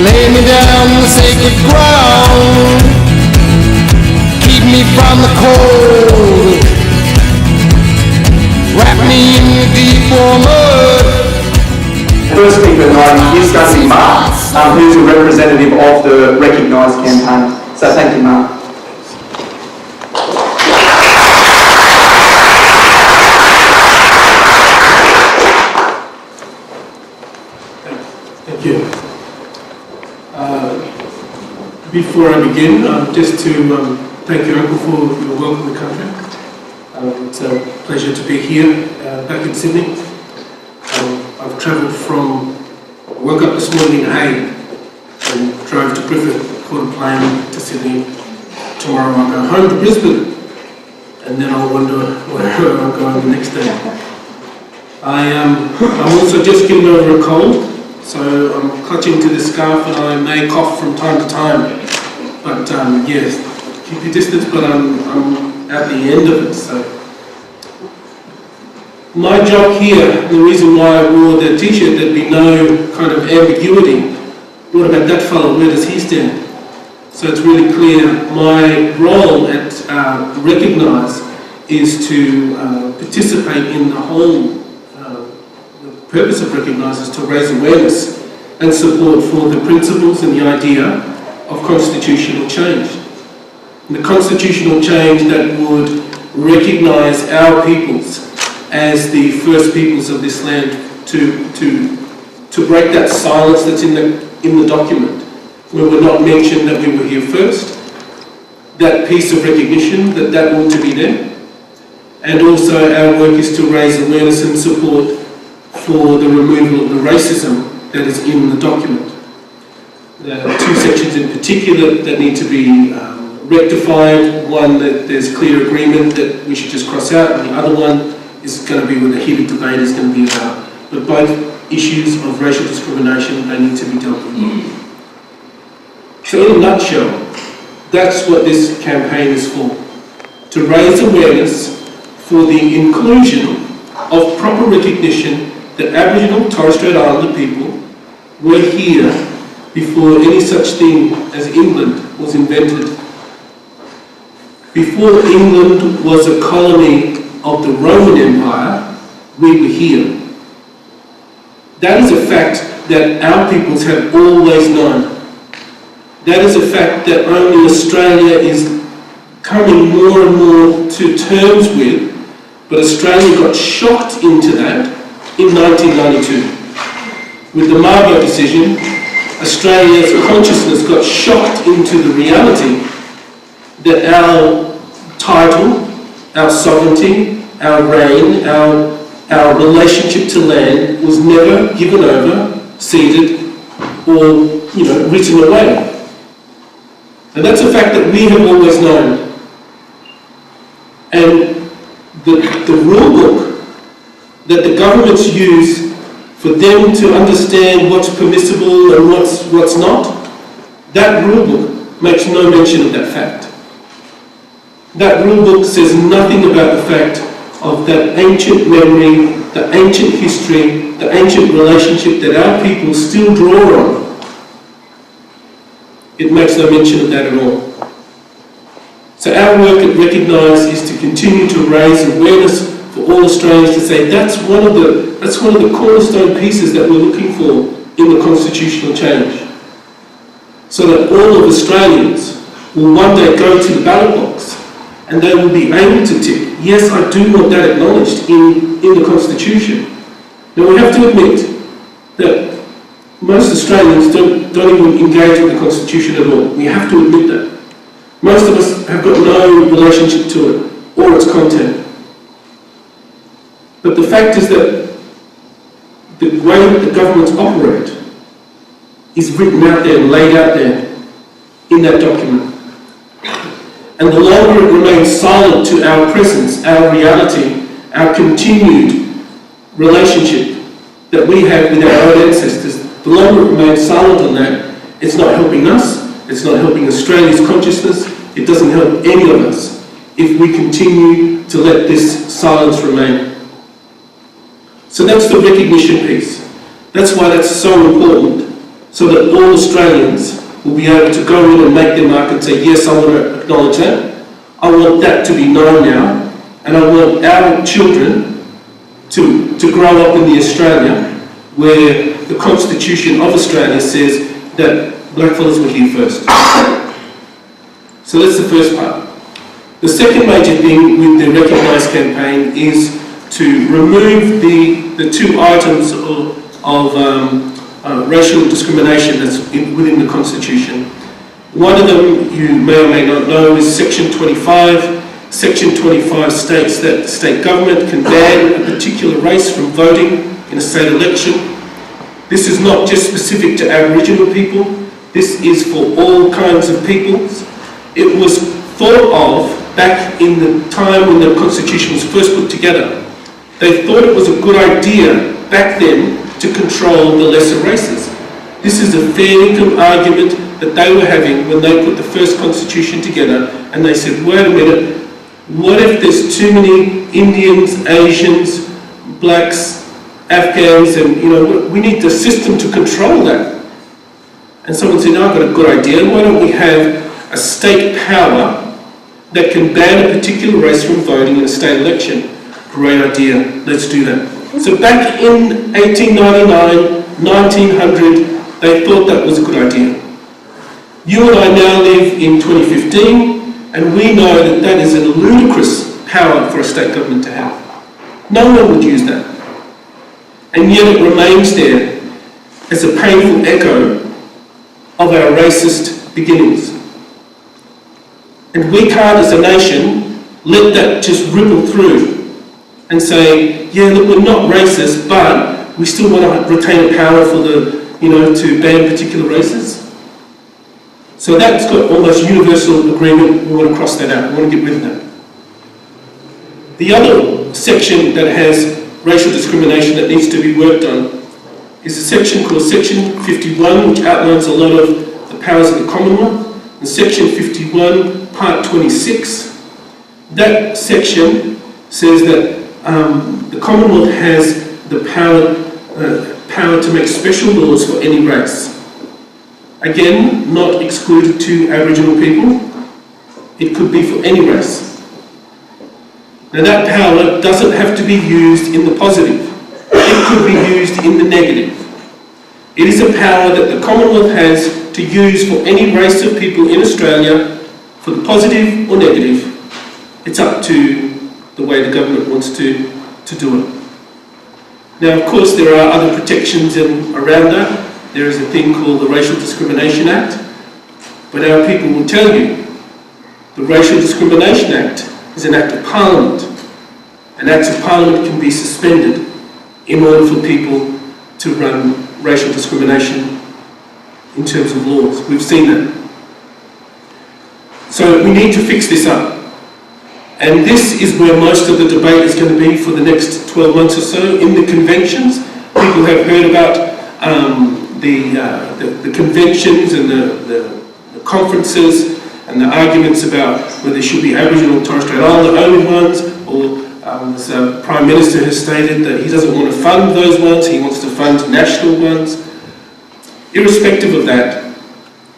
Lay me down on the sacred ground, keep me from the cold, wrap me in your deep warm mud. The first speaker tonight is going to be Mark, who's a representative of the Recognise campaign. So thank you, Mark. Thank you. Before I begin, just to thank your uncle for your welcome to the country. It's a pleasure to be here back in Sydney. I've travelled woke up this morning in Hay and drove to Griffith, caught a plane to Sydney. Tomorrow I'll go home to Brisbane and then I'll wonder where I'm going the next day. I'm also just getting over a cold. So I'm clutching to this scarf and I may cough from time to time. But yes, keep your distance, but I'm at the end of it. So my job here, the reason why I wore the t-shirt, there'd be no kind of ambiguity. What about that fellow? Where does he stand? So it's really clear. My role at Recognise is to participate in the whole purpose of Recognise is to raise awareness and support for the principles and the idea of constitutional change. And the constitutional change that would recognise our peoples as the first peoples of this land, to break that silence that's in the document, where we're not mentioned that we were here first, that piece of recognition that ought to be there. And also our work is to raise awareness and support for the removal of the racism that is in the document. There are two sections in particular that need to be rectified. One that there's clear agreement that we should just cross out, and the other one is going to be where the heated debate is going to be about. But both issues of racial discrimination, they need to be dealt with. So in a nutshell, that's what this campaign is for. To raise awareness for the inclusion of proper recognition that Aboriginal Torres Strait Islander people were here before any such thing as England was invented. Before England was a colony of the Roman Empire, we were here. That is a fact that our peoples have always known. That is a fact that only Australia is coming more and more to terms with, but Australia got shocked into that in 1992. With the Mabo decision, Australia's consciousness got shocked into the reality that our title, our sovereignty, our reign, our relationship to land was never given over, ceded, or written away. And that's a fact that we have always known. And the rule book that the governments use for them to understand what's permissible and what's not, that rule book makes no mention of that fact. That rule book says nothing about the fact of that ancient memory, the ancient history, the ancient relationship that our people still draw on. It makes no mention of that at all. So our work at Recognise is to continue to raise awareness for all Australians, to say that's one of the cornerstone pieces that we're looking for in the constitutional change. So that all of Australians will one day go to the ballot box and they will be able to tick, yes, I do want that acknowledged in the Constitution. Now we have to admit that most Australians don't even engage with the Constitution at all. We have to admit that. Most of us have got no relationship to it or its content. But the fact is that the way that the governments operate is written out there and laid out there in that document. And the longer it remains silent to our presence, our reality, our continued relationship that we have with our own ancestors, the longer it remains silent on that, it's not helping us, it's not helping Australia's consciousness, it doesn't help any of us if we continue to let this silence remain. So that's the recognition piece. That's why that's so important. so that all Australians will be able to go in and make their mark and say, yes, I want to acknowledge that. I want that to be known now, and I want our children to grow up in the Australia where the Constitution of Australia says that blackfellas were here first. So that's the first part. The second major thing with the Recognise campaign is to remove the two items of racial discrimination that's within the Constitution. One of them, you may or may not know, is Section 25. Section 25 states that the state government can ban a particular race from voting in a state election. This is not just specific to Aboriginal people, this is for all kinds of peoples. It was thought of back in the time when the Constitution was first put together. They thought it was a good idea back then to control the lesser races. This is a fairly good argument that they were having when they put the first Constitution together, and they said, wait a minute, what if there's too many Indians, Asians, blacks, Afghans, and we need the system to control that. And someone said, no, I've got a good idea. Why don't we have a state power that can ban a particular race from voting in a state election? Great idea, let's do that. So back in 1899, 1900, they thought that was a good idea. You and I now live in 2015, and we know that that is a ludicrous power for a state government to have. No one would use that. And yet it remains there as a painful echo of our racist beginnings. And we can't, as a nation, let that just ripple through and say, yeah, look, we're not racist, but we still want to retain a power for the, to ban particular races. So that's got almost universal agreement. We want to cross that out. We want to get rid of that. The other section that has racial discrimination that needs to be worked on is a section called Section 51, which outlines a lot of the powers of the Commonwealth. And Section 51, Part 26, that section says that the Commonwealth has the power to make special laws for any race. Again, not excluded to Aboriginal people. It could be for any race. Now that power doesn't have to be used in the positive. It could be used in the negative. It is a power that the Commonwealth has to use for any race of people in Australia, for the positive or negative. It's up to the way the government wants to do it. Now, of course, there are other protections around that. There is a thing called the Racial Discrimination Act, but our people will tell you the Racial Discrimination Act is an act of Parliament, and acts of Parliament can be suspended in order for people to run racial discrimination in terms of laws. We've seen that. So we need to fix this up. And this is where most of the debate is going to be for the next 12 months or so. In the conventions, people have heard about the conventions and the conferences and the arguments about whether there should be Aboriginal and Torres Strait Islander only ones, or the Prime Minister has stated that he doesn't want to fund those ones, he wants to fund national ones. Irrespective of that,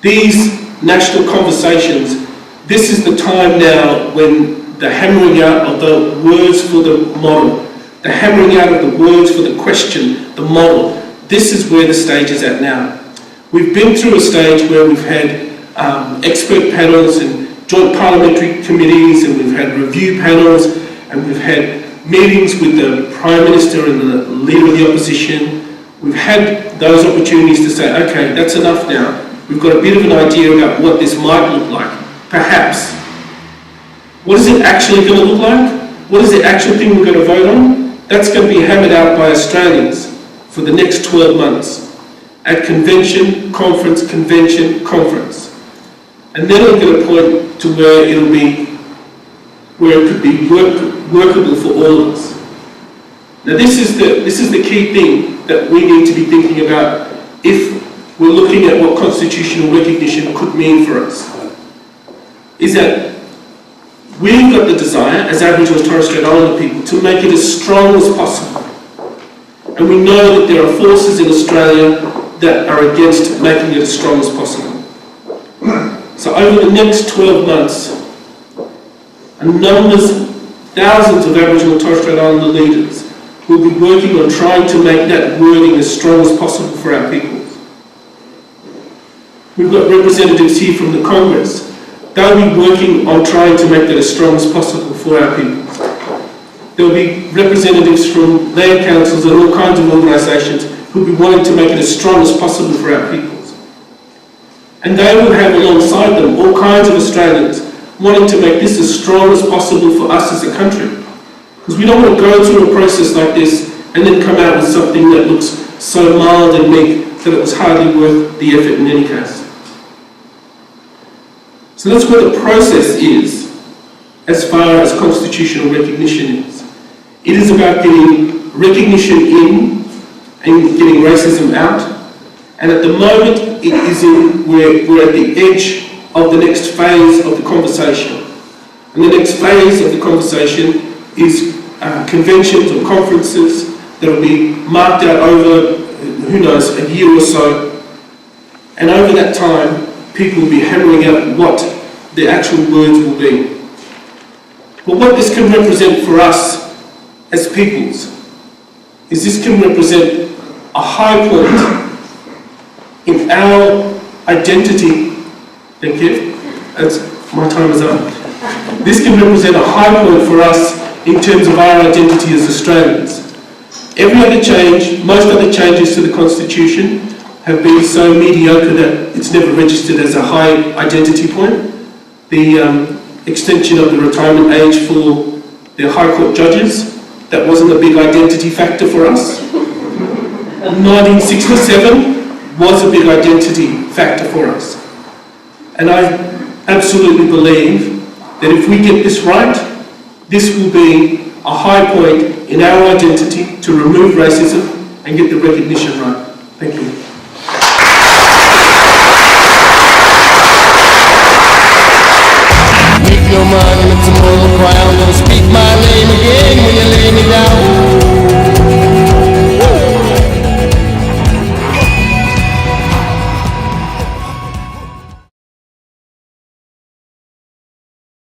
these national conversations, this is the time now when the hammering out of the words for the model, the hammering out of the words for the question, the model, this is where the stage is at now. We've been through a stage where we've had expert panels and joint parliamentary committees, and we've had review panels, and we've had meetings with the Prime Minister and the Leader of the Opposition. We've had those opportunities to say, okay, that's enough now. We've got a bit of an idea about what this might look like, perhaps. What is it actually going to look like? What is the actual thing we're going to vote on? That's going to be hammered out by Australians for the next 12 months at convention, conference, convention, conference. And then it'll get a point to where it could be workable for all of us. Now this is the key thing that we need to be thinking about if we're looking at what constitutional recognition could mean for us. Is that we've got the desire, as Aboriginal and Torres Strait Islander people, to make it as strong as possible. And we know that there are forces in Australia that are against making it as strong as possible. So over the next 12 months, thousands of Aboriginal and Torres Strait Islander leaders will be working on trying to make that wording as strong as possible for our people. We've got representatives here from the Congress. They'll be working on trying to make that as strong as possible for our people. There'll be representatives from land councils and all kinds of organisations who'll be wanting to make it as strong as possible for our peoples. And they will have alongside them all kinds of Australians wanting to make this as strong as possible for us as a country. Because we don't want to go through a process like this and then come out with something that looks so mild and meek that it was hardly worth the effort in any case. So that's what the process is as far as constitutional recognition is. It is about getting recognition in and getting racism out. And at the moment, it is we're at the edge of the next phase of the conversation. And the next phase of the conversation is conventions or conferences that will be marked out over, who knows, a year or so. And over that time, people will be hammering out what the actual words will be. But what this can represent for us as peoples is this can represent a high point in our identity. Thank you. My time is up. This can represent a high point for us in terms of our identity as Australians. Every other change, most other changes to the Constitution have been so mediocre that it's never registered as a high identity point. The extension of the retirement age for the High Court judges, that wasn't a big identity factor for us. 1967 was a big identity factor for us. And I absolutely believe that if we get this right, this will be a high point in our identity to remove racism and get the recognition right. Thank you.